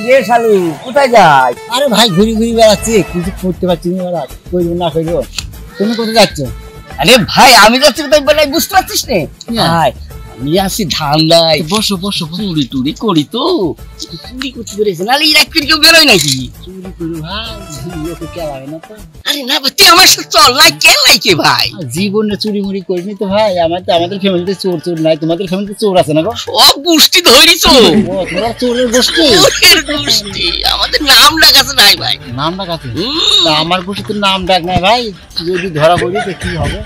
রে শালু কোথায় যাই? আরে ভাই ঘুরি ঘুরি বেড়াচ্ছি, কিছু করতে পারছি না। কইব না কইব, তুমি কোথায় যাচ্ছ? আরে ভাই আমি যাচ্ছি কোথায় বেলায়, বুঝতে পারছিস না? ভাই আমি আসি ধান্দায়। বসো বসো, চুরি টুরি করি তো, চুরি করতে পেরেছে নাহলে রাত করে কেউ বেরোয় নাকি? চুরি করো ভাই, ওকে কে লাগে না তো। আরে না ভাই তুই আমার সাথে চল, লাইকে ভাই। জীবনে চুরি মুড়ি করিনি তো ভাই। আমাদের ফ্যামিলিতে চোর চোর নাই, তোমাদের ফ্যামিলিতে চোর আছে না গো? সব গোষ্ঠী ধরিস তোমরা চোরের গোষ্ঠী। গোষ্ঠী আমাদের নাম ডাক আছে নাই ভাই? নাম ডাক আছে? আমার গোষ্ঠীতে নাম ডাক নাই ভাই। যদি ধরা পড়ি তো কি হবে?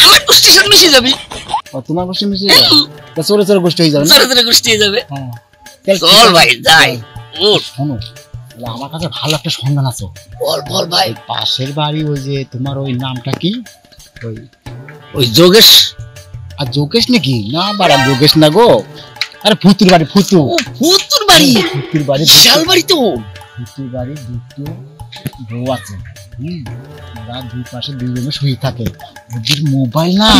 আমার গোষ্ঠীর সাথে মিশে যাবি। তোমার গোষ্ঠী মিশে যাবে, চোরে চোরে গোষ্ঠী হয়ে যাবে। চোরে চোরে গোষ্ঠী হয়ে যাবে। হ্যাঁ চল ভাই যাই। শোনো, আমার কাছে ভালো একটা সন্ধান আছে। বল বল ভাই। পাশের বাড়ি ওই যে তোমার ওই নামটা কি, ওই যোগেশ। আর যোগেশ নাকি? না বাড়া যোগেশ না গো, আরে ফুতুর বাড়ি। ফুতুর বাড়ি? ফুতুর বাড়ি, বিশাল বাড়ি তো। ফুতুর বাড়ি দুটো বউ আছে। ওরা দুই পাশে দুজনে শুয়ে থাকে। ওদের মোবাইল না,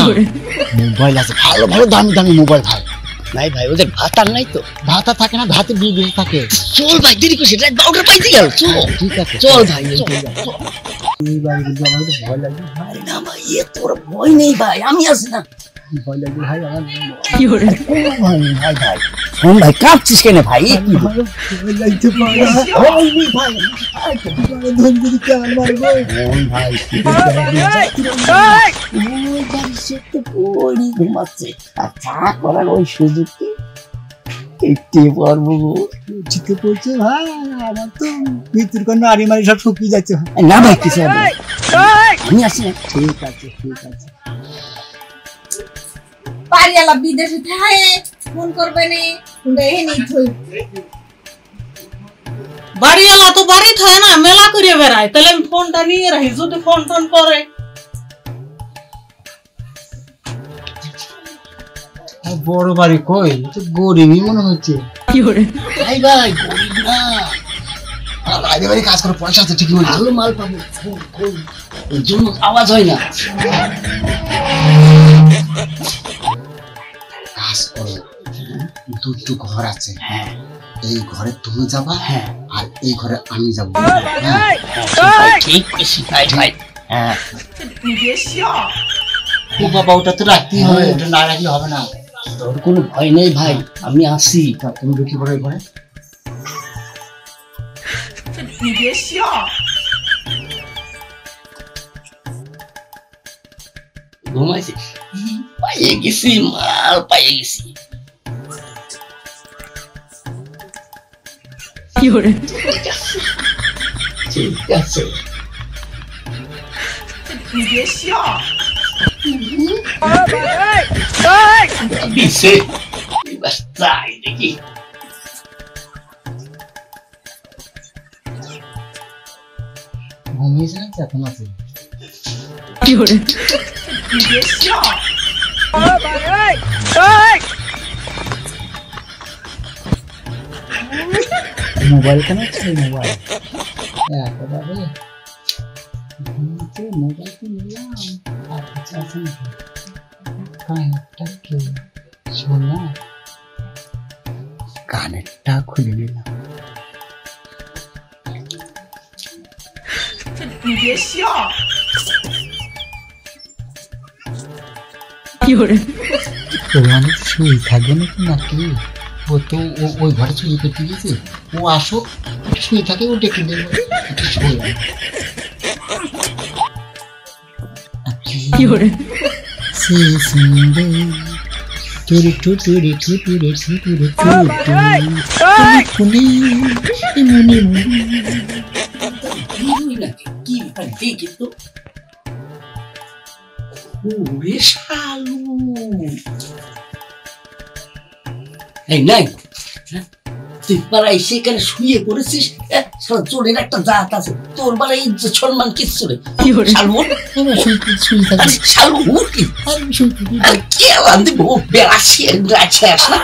মোবাইল আছে ভালো ভালো দামি দামি মোবাইল ভাই। নাই ভাই ওদের ভাত আর নাই তো? ভাতা থাকে না, ভাতে বিয়ে দিয়ে থাকে। চল ভাই, দেরি করছিস, রাত 12টা পাইতে গেল। চল ঠিক আছে চল ভাই। এই বাড়ি কিন্তু আমাদের ভয় লাগে ভাই। না ভাই এ তোর ভয় নেই ভাই, আমি আছি না। ভয় লাগে ভাই আমার। কি করে ভাই? ভাই ভাই শোন ভাই, কাঁপছিস কেন ভাই? ভয় লাগছে ভাই। ধন যদি কেমন মারবো ভাই। ঘুমাচ্ছে আর চা করার ওই সুযোগ একটু পারবো। ঠিক বলছে ভাই, আমার তো মৃত্যুর কোনো নারী মারি সব শুকিয়ে যাচ্ছে। না ভাই কিছু হবে, আমি আছি না। ঠিক আছে ঠিক আছে। পারিয়ালা বিদেশে থাকে, ফোন করবে নে দেহে নি থই। বাড়িওয়ালা তো বাড়ি থাকে না, মেলা করে বেড়ায়। তাহলে আমি ফোনটা নিয়ে রাখি, যদি ফোন টোন করে। বড় বাড়ি কই? তো গরিবই মনে হচ্ছে। কি করে ভাই ভাই গরিব না, বাইরে বাড়ি কাজ করে পয়সা আছে ঠিকই বলছি। ভালো মাল পাবো, ওই জন্য আওয়াজ হয় না। কাজ করো, দুটো ঘর আছে। হ্যাঁ এই ঘরে তুমি যাবা, হ্যাঁ আর এই ঘরে আমি যাবো। ঠিক বেশি ভাই ভাই। হ্যাঁ ও বাবা, ওটা তো রাখতেই হবে, ওটা না রাখলে হবে না। তোর কোনো ভয় নেই ভাই, আমি আসি। তুমি ঢুকি পড়ে ঘরে। ঘুমাইছিস? পাইয়ে গেছি, মাল পাইয়ে গেছি। কি করে ঠিক আছে দিছে, এবার যাই দেখি। ঘুমিয়েছে না এখন আছে? কি করে মোবাইল কেন আছে? মোবাইল একেবারে মোবাইল তো নিলাম, আর কিছু আছে না? কানেরটা কে? শোনা, কানেরটা খুলে নিলাম। কি করে অনেক শুয়ে থাকবে নাকি? ও তো ওই ঘরে চুরি করতে গেছে। ও আসো, শুয়ে থাকে, ও ডেকে দেবে। কি করে টুরি টুটুরি টুটুরি টুটুরি কি দেখি তো। ওরে শালু, এই নাই তুই পাড়ায় সেখানে শুয়ে পড়েছিস। চোরের একটা জাত আছে, তোর বাড়াই সম্মান কিচ্ছু নেই। শালু শালু কি কে আনতে বেড়াচ্ছি শেষ না।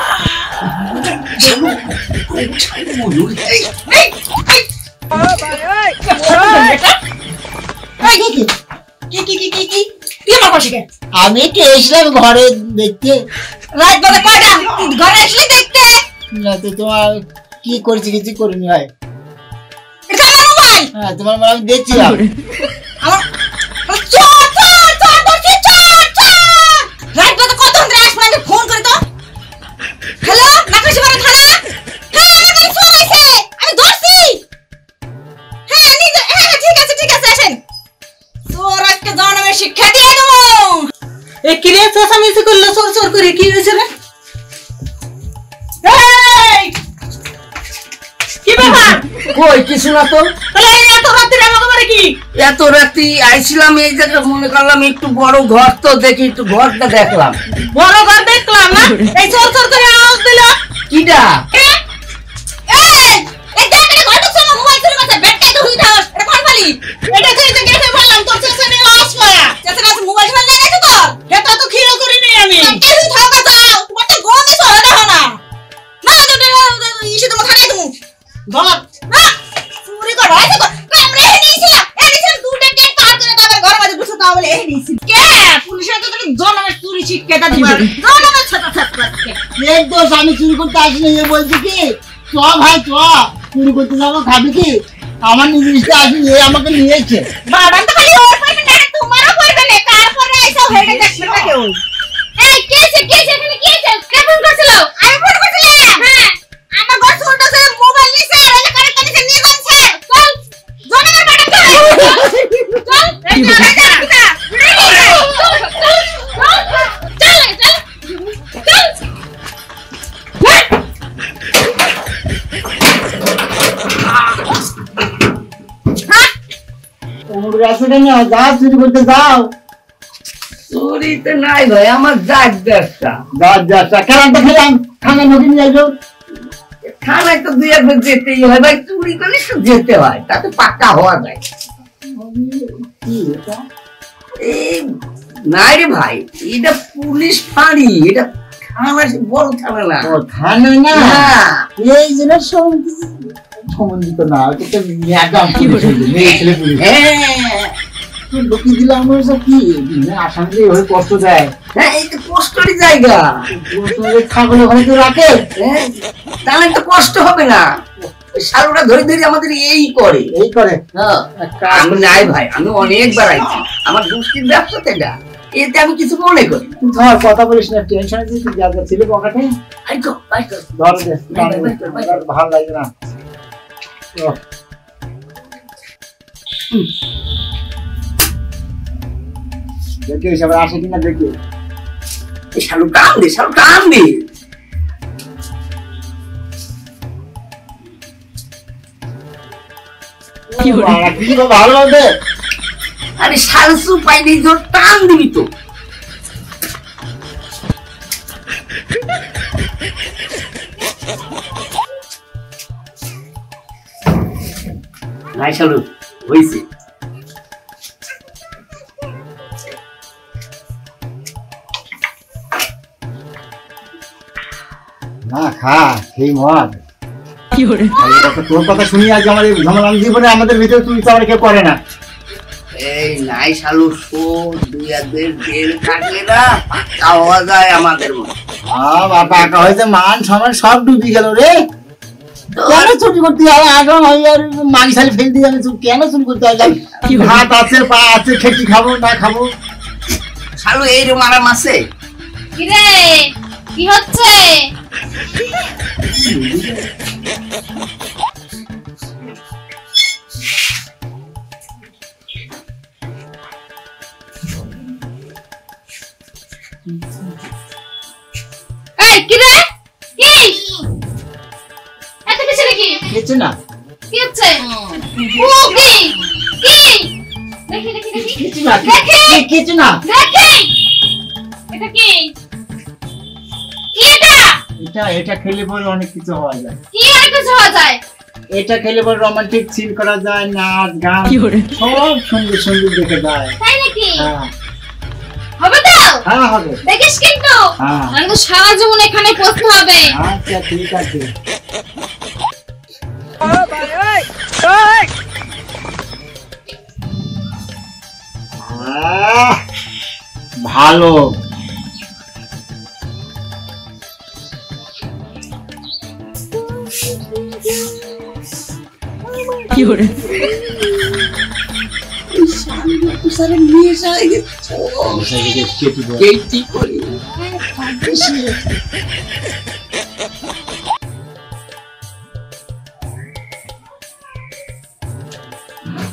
আমি তো এসলাম ঘরে দেখতে। রাত বেলা কয়টা ঘরে আসলে দেখতে? না তো তোমার কি করেছি কিছু করিনি ভাই। এটা আমার মোবাইল। হ্যাঁ তোমার মোবাইল আমি দেখছিলাম। আমার চোর চোর চোর ধরছি চোর চোর। রাত রাতে কত ধরে আসবে আমি ফোন করি তো। হ্যালো নাকাশিপাড়া থানা। হ্যাঁ আমার কাছে চোর আইছে আমি ধরছি। হ্যাঁ নিজে হ্যাঁ ঠিক আছে আসেন। চোর আজকে জনমের শিক্ষা দিয়ে দেবো। এ কিরে চেঁচামেচি করলে চোর চোর করে কি হয়েছে রে? এই! কি ব্যাপার? কই কিছু না তো। তাহলে এই এত রাত্রে আমাকে বাড়ি কি? এত রাতি আইছিলাম এই জায়গায়, মনে করলাম একটু বড় ঘর তো দেখি, একটু ঘরটা দেখলাম। বড় ঘর দেখলাম না? এই চোর চোর করে আওয়াজ দিল। কিডা? এই এই দেখে ঘরে ঢুকছে আমার মোবাইল চুরি করছে বেটকাই তো হুই দাও এটা কোন ফালি এটা তুই তো গেছে বললাম তোর চেঁচানি আওয়াজ পায়া। চেষ্টা আছে মোবাইল ফোন নিয়ে গেছে তোর এটা তো খেয়াল করিনি আমি। বেটকাই হুই থাকা যাও তোমার তো গরমে সরে দাও না না ইসে তোমার থাকাই তুমি ধর না চুরি করো এই তো আমরা এই নিয়েছিলাম দুটো গেট পার করে তারপর ঘর মধ্যে ঢুকছো তাও বলে এই নিয়েছি কে পুলিশের তো তুমি জনমের চুরি শিক্ষাটা দিবা জনমের ছাতা ছাত্র এই দোষ আমি চুরি করতে আসিনি। এ বলছি কি চ ভাই চ চুরি করতে যাবো, খাবি কি? আমার নিজে ইচ্ছা আসিনি, এ আমাকে নিয়েছে। বাবান তো খালি ওর পাইবে না তোমারও পাইবে না তারপরে আইসা হেডে দেখবে না কেউ এই কেছে এখানে কি আছে কে ফোন করছিল আমি ফোন করছিলাম হ্যাঁ আমার ঘর ছোট আছে মোবাইল নিছে আর এই কারেন্ট নিছে নিয়ে যাচ্ছে চল জনমের বাড়ি চল এই যা ওর কাছে কেন যাও চুরি করতে যাও। চুরি তো নাই ভাই, আমার জাত ব্যবসা। যা কেন তো খেলাম থানা নদী নিয়ে যাও। থানায় তো দুই একবার যেতেই হয় ভাই, চুরি করলে তো যেতে হয়, তাতে পাক্কা হওয়া যায়। এই নাই রে ভাই, এটা পুলিশ ফাঁড়ি, এটা থানা বড় থানা না। ও থানা না, হ্যাঁ। এই জন্য সম্বন্ধিত না, এটা ম্যাডাম পুলিশ হইলো, মেয়ে ছেলে পুলিশ। হ্যাঁ লোকি দিলে আমার সব কি আসামে হয়ে কষ্ট দেয়। হ্যাঁ এই তো কষ্টেরই জায়গা। ছাগলের ঘরে তো রাখে, হ্যাঁ, তাহলে তো কষ্ট হবে না। সারুরা ধরে ধরে আমাদের এই করে। এই করে। হ্যাঁ, আমি নাই ভাই, আমি অনেকবার আইছি, আমার দুষ্টির ব্যবসাতে এটা, এতে আমি কিছু মনে করি না। ধর কথা বলিস না, টেনশন আছে তুই যা যা ছিল পকেটে আইকো আইকো ধর দে, ভালো লাগে না। দেখি সবাই আসে কিনা দেখি। এই শালু টান দে, শালু টান দে। কি ভালো লাগবে। আরে শালসু পাইনি, জোর টান দিবি তো। নাই শালু হইছে। না খা খেয়ে মদ। তোর কথা শুনি আজ আমার এই ঝামেলা জীবনে আমাদের ভিতরে তুই তো আমার কেউ করে না। এই নাই শালু দুই একদের জেল থাকলে না পাক্কা হওয়া যায় আমাদের মতো। বাবা একা হয়েছে, মান সম্মান সব ডুবি গেল রে। কেন চুরি করতে হবে? আগাম হয়ে আর মাগি শালি ফেল দিয়ে আমি কেন চুরি করতে হবে? হাত আছে পা আছে, খেটি খাবো না খাবো। শালু এইরকম আরাম আছে? কি রে কি হচ্ছে এই কি রে কি এত কিছু নাকি কিছু না, কি হচ্ছে ও কি কি দেখি কিছু না, কিছু না। দেখি এটা কি এটা এটা খেলে পরে অনেক কিছু হওয়া যায়। কি আর কিছু হওয়া যায়? এটা খেলে পরে রোমান্টিক সিন করা যায়, নাচ গান সব সুন্দর সুন্দর দেখে যায়। তাই নাকি? হ্যাঁ হবে তো? হ্যাঁ হবে। দেখিস কিন্তু হ্যাঁ। আমি তো সারা জীবন এখানে বসতে হবে। আচ্ছা ঠিক আছে। ভালো সারা নিয়ে যায় কেটি করি